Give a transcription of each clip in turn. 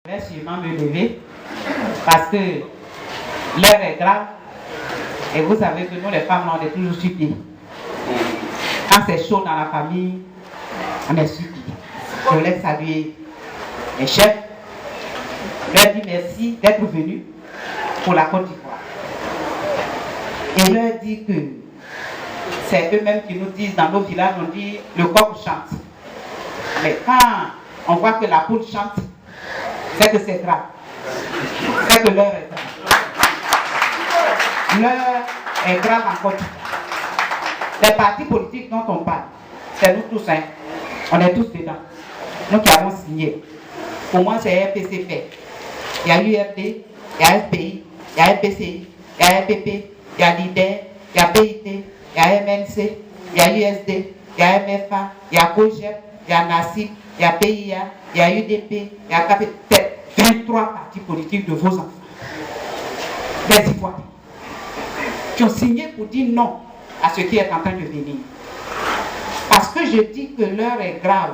Je vais sûrement me lever parce que l'heure est grave et vous savez que nous les femmes on est toujours sur pied. Quand c'est chaud dans la famille, on est sur pied. Je voulais saluer les chefs, leur dire merci d'être venus pour la Côte d'Ivoire. Et leur dire que c'est eux-mêmes qui nous disent dans nos villages, on dit le coq chante. Mais quand on voit que la poule chante, c'est que c'est grave. C'est que l'heure est grave. L'heure est grave en Côte d'Ivoire. Les partis politiques dont on parle, c'est nous tous, hein. On est tous dedans. Nous qui avons signé. Pour moi, c'est RPC fait. Il y a URD, il y a FPI, il y a RPCI, il y a RPP, il y a LIDER, il y a PIT, il y a MNC, il y a USD, il y a MFA, il y a COGEP, il y a NACIP, il y a PIA, il y a UDP, il y a KP, 23 partis politiques de vos enfants. Des Ivoiriens qui ont signé pour dire non à ce qui est en train de venir. Parce que je dis que l'heure est grave.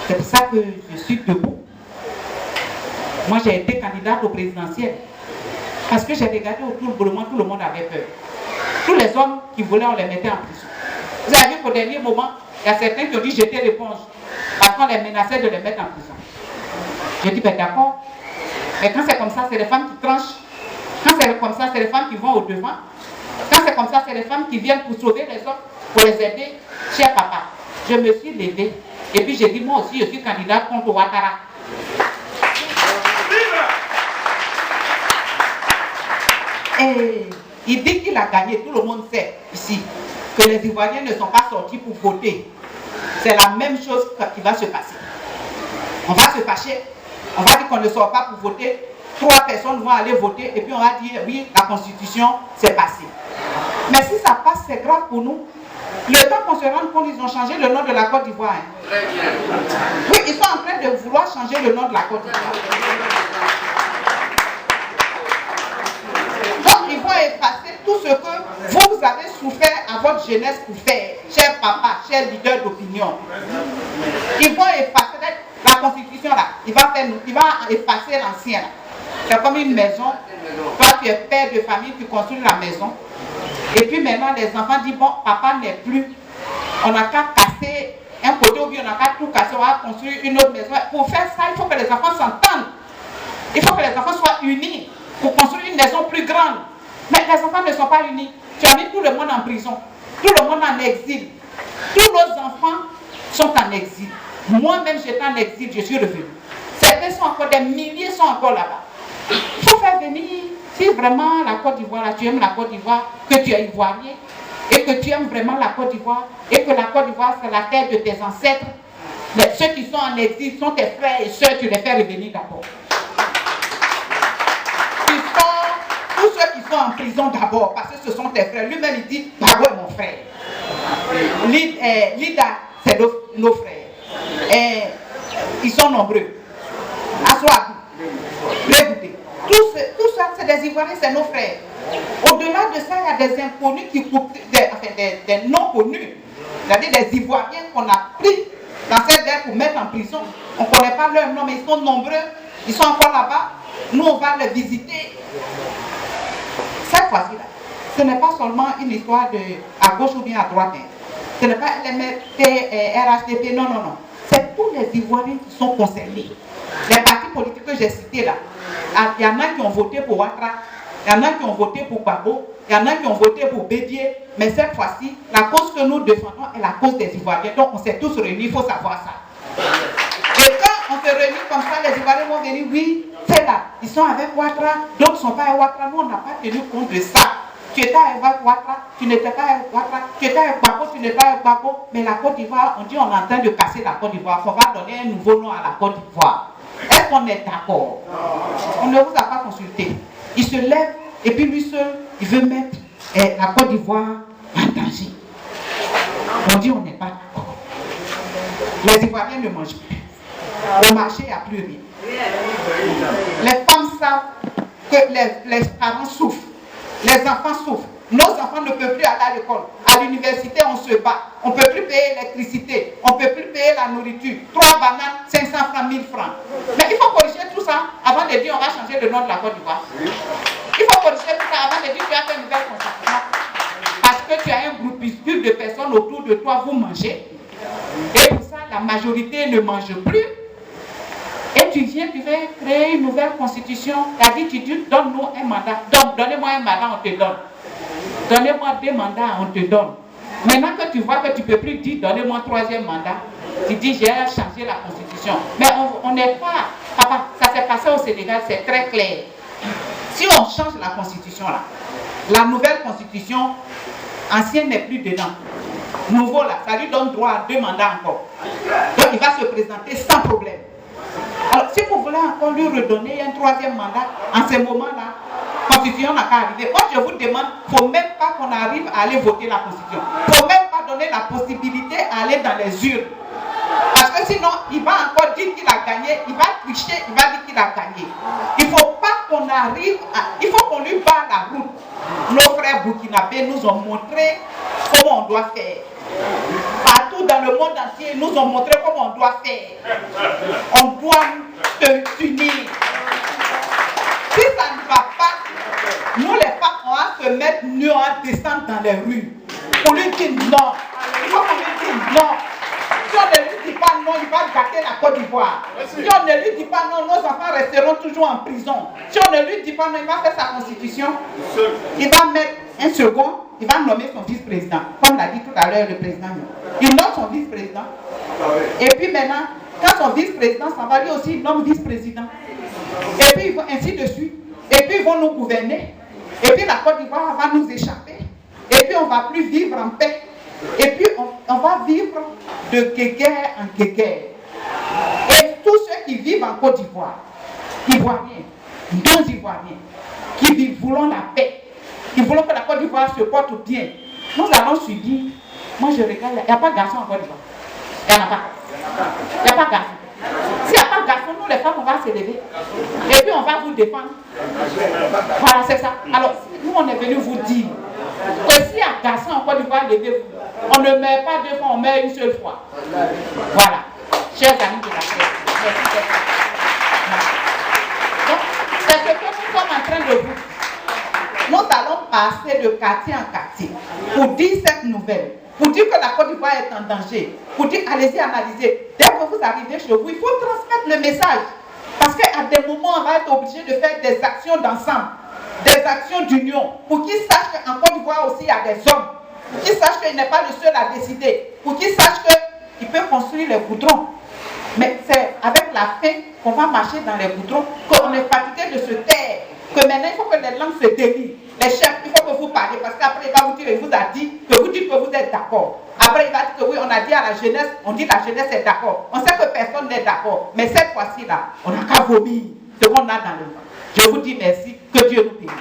C'est pour ça que je suis debout. Moi, j'ai été candidate au présidentiel. Parce que j'ai regardé autour de moi, tout le monde avait peur. Tous les hommes qui voulaient, on les mettait en prison. Vous avez vu qu'au dernier moment, il y a certains qui ont dit jeter l'éponge. Parce qu'on les menaçait de les mettre en prison. J'ai dit, ben d'accord. Mais quand c'est comme ça, c'est les femmes qui tranchent. Quand c'est comme ça, c'est les femmes qui vont au devant. Quand c'est comme ça, c'est les femmes qui viennent pour sauver les autres, pour les aider. Cher papa, je me suis levée. Et puis j'ai dit, moi aussi, je suis candidate contre Ouattara. Et il dit qu'il a gagné. Tout le monde sait ici que les Ivoiriens ne sont pas sortis pour voter. C'est la même chose qui va se passer. On va se fâcher. On va dire qu'on ne sort pas pour voter. 3 personnes vont aller voter et puis on va dire oui, la constitution s'est passée. Mais si ça passe, c'est grave pour nous. Le temps qu'on se rende compte, ils ont changé le nom de la Côte d'Ivoire. Très bien. Oui, ils sont en train de vouloir changer le nom de la Côte d'Ivoire. Donc ils vont effacer tout ce que vous avez souffert à votre jeunesse pour faire, cher papa, cher leader d'opinion. Ils vont effacer la constitution là. Il va effacer l'ancien là. C'est comme une maison. Toi, tu es père de famille, tu construis la maison. Et puis maintenant, les enfants disent, bon, papa n'est plus. On n'a qu'à casser un côté ou bien on n'a qu'à tout casser, on va construire une autre maison. Pour faire ça, il faut que les enfants s'entendent. Il faut que les enfants soient unis pour construire une maison plus grande. Mais les enfants ne sont pas unis. Tu as mis tout le monde en prison. Tout le monde en exil. Tous nos enfants sont en exil. Moi-même, j'étais en exil, je suis revenu. Certains sont encore, des milliers sont encore là-bas. Il faut faire venir, si vraiment la Côte d'Ivoire, tu aimes la Côte d'Ivoire, que tu es ivoirien, et que tu aimes vraiment la Côte d'Ivoire, et que la Côte d'Ivoire c'est la terre de tes ancêtres, mais ceux qui sont en exil sont tes frères et sœurs, tu les fais revenir d'abord. Tous ceux qui sont en prison d'abord, parce que ce sont tes frères. Lui-même il dit, bah ouais mon frère. Lida, c'est nos frères. Et ils sont nombreux. Assois-vous. Régoutez. Tout ça, c'est des Ivoiriens, c'est nos frères. Au-delà de ça, il y a des inconnus qui coupent, des non-connus. C'est-à-dire des Ivoiriens qu'on a pris dans cette guerre pour mettre en prison. On ne connaît pas leur nom, mais ils sont nombreux. Ils sont encore là-bas. Nous, on va les visiter. Cette fois-ci, ce n'est pas seulement une histoire de à gauche ou bien à droite. Ce n'est pas LMRT, RHDP, non. C'est tous les Ivoiriens qui sont concernés. Les partis politiques que j'ai cités là, il y en a qui ont voté pour Ouattara, il y en a qui ont voté pour Gbagbo, il y en a qui ont voté pour Bédié, mais cette fois-ci, la cause que nous défendons est la cause des Ivoiriens. Donc on s'est tous réunis, il faut savoir ça. Et quand on se réunit comme ça, les Ivoiriens vont venir, oui, c'est là, ils sont avec Ouattara, d'autres ne sont pas avec Ouattara, nous on n'a pas tenu compte de ça. Tu étais avec Ouattara, tu n'étais pas avec Ouattara, tu étais avec Gbagbo, tu n'étais pas avec Gbagbo, mais la Côte d'Ivoire, on dit on est en train de casser la Côte d'Ivoire, on va donner un nouveau nom à la Côte d'Ivoire. Est-ce qu'on est d'accord? On ne vous a pas consulté. Il se lève et puis lui seul, il veut mettre la Côte d'Ivoire en danger. On dit on n'est pas d'accord. Les Ivoiriens ne mangent plus. Au marché, il n'y a plus rien. Les femmes savent que les parents souffrent. Les enfants souffrent. Nos enfants ne peuvent plus aller à l'école. À l'université, on se bat. On ne peut plus payer l'électricité. On ne peut plus payer la nourriture. 3 bananes, 500 francs, 1000 francs. Mais il faut corriger tout ça avant de dire on va changer le nom de la Côte d'Ivoire. Il faut corriger tout ça avant de dire tu as fait une nouvelle constitution. Parce que tu as un groupuscule de personnes autour de toi, vous mangez. Et pour ça, la majorité ne mange plus. Et tu viens, tu veux créer une nouvelle constitution. Tu as dit, tu dis, donne-nous un mandat. Donnez-moi un mandat, on te donne. Donnez-moi 2 mandats, on te donne. Maintenant que tu vois que tu ne peux plus dire, donnez-moi un 3e mandat, tu dis, j'ai changé la constitution. Mais on n'est pas... Papa, ça s'est passé au Sénégal, c'est très clair. Si on change la constitution là, la nouvelle constitution, ancienne n'est plus dedans. Nouveau là, ça lui donne droit à 2 mandats encore. Donc il va se présenter sans problème. Alors si vous voulez encore lui redonner un 3e mandat, en ce moment-là, la constitution n'a qu'à arriver. Moi je vous demande, il ne faut même pas qu'on arrive à aller voter la constitution. Il ne faut même pas donner la possibilité d'aller dans les urnes. Parce que sinon, il va encore dire qu'il a gagné, il va tricher, il va dire qu'il a gagné. Il ne faut pas qu'on arrive à... Il faut qu'on lui barre la route. Nos frères burkinabés nous ont montré comment on doit faire. Partout dans le monde entier, nous ont montré comment on doit faire. On doit s'unir. Si ça ne va pas, nous les femmes, on va se mettre nus, on va descendre dans les rues. Pour lui dire non. Il faut qu'on lui dise non. Si on ne lui dit pas non, il va gâter la Côte d'Ivoire. Si on ne lui dit pas non, nos enfants resteront toujours en prison. Si on ne lui dit pas non, il va faire sa constitution. Il va mettre un second, il va nommer son vice-président. Comme l'a dit tout à l'heure le président. Il nomme son vice-président. Et puis maintenant, quand son vice-président s'en va, lui aussi il nomme vice-président. Et puis ainsi de suite. Et puis ils vont nous gouverner. Et puis la Côte d'Ivoire va nous échapper. Et puis on ne va plus vivre en paix. Et puis on va vivre de guéguerre en guéguerre. Et tous ceux qui vivent en Côte d'Ivoire, Ivoiriens, deux Ivoiriens, qui voulons la paix, qui voulons que la Côte d'Ivoire se porte bien, nous allons subir. Moi je regarde, il n'y a pas de garçon en Côte d'Ivoire. Il n'y en a pas. Il n'y a pas de garçon. S'il n'y a pas de garçon, nous les femmes, on va se lever. Et puis on va vous défendre. Voilà, c'est ça. Alors, nous on est venu vous dire que s'il y a garçon en Côte d'Ivoire, levez-vous. On ne met pas 2 fois, on met une seule fois. Voilà. Chers amis de la presse, merci d'être là. Donc, c'est ce que nous sommes en train de vous. Nous allons passer de quartier en quartier pour dire cette nouvelle, pour dire que la Côte d'Ivoire est en danger, pour dire allez-y analyser. Dès que vous arrivez chez vous, il faut transmettre le message. Parce qu'à des moments, on va être obligé de faire des actions d'ensemble, des actions d'union, pour qu'ils sachent qu'en Côte d'Ivoire aussi, il y a des hommes. Pour qu'ils sachent qu'il n'est pas le seul à décider. Pour qu'ils sachent qu'il peut construire les goudrons. Mais c'est avec la faim qu'on va marcher dans les goudrons, qu'on est fatigué de se taire. Que maintenant, il faut que les langues se délient. Les chefs, il faut que vous parliez. Parce qu'après, il va vous dire, il vous a dit, que vous dites que vous êtes d'accord. Après, il va dire que oui, on a dit à la jeunesse, on dit que la jeunesse est d'accord. On sait que personne n'est d'accord. Mais cette fois-ci, là, on n'a qu'à vomir ce qu'on a dans le ventre. Je vous dis merci. Que Dieu nous bénisse.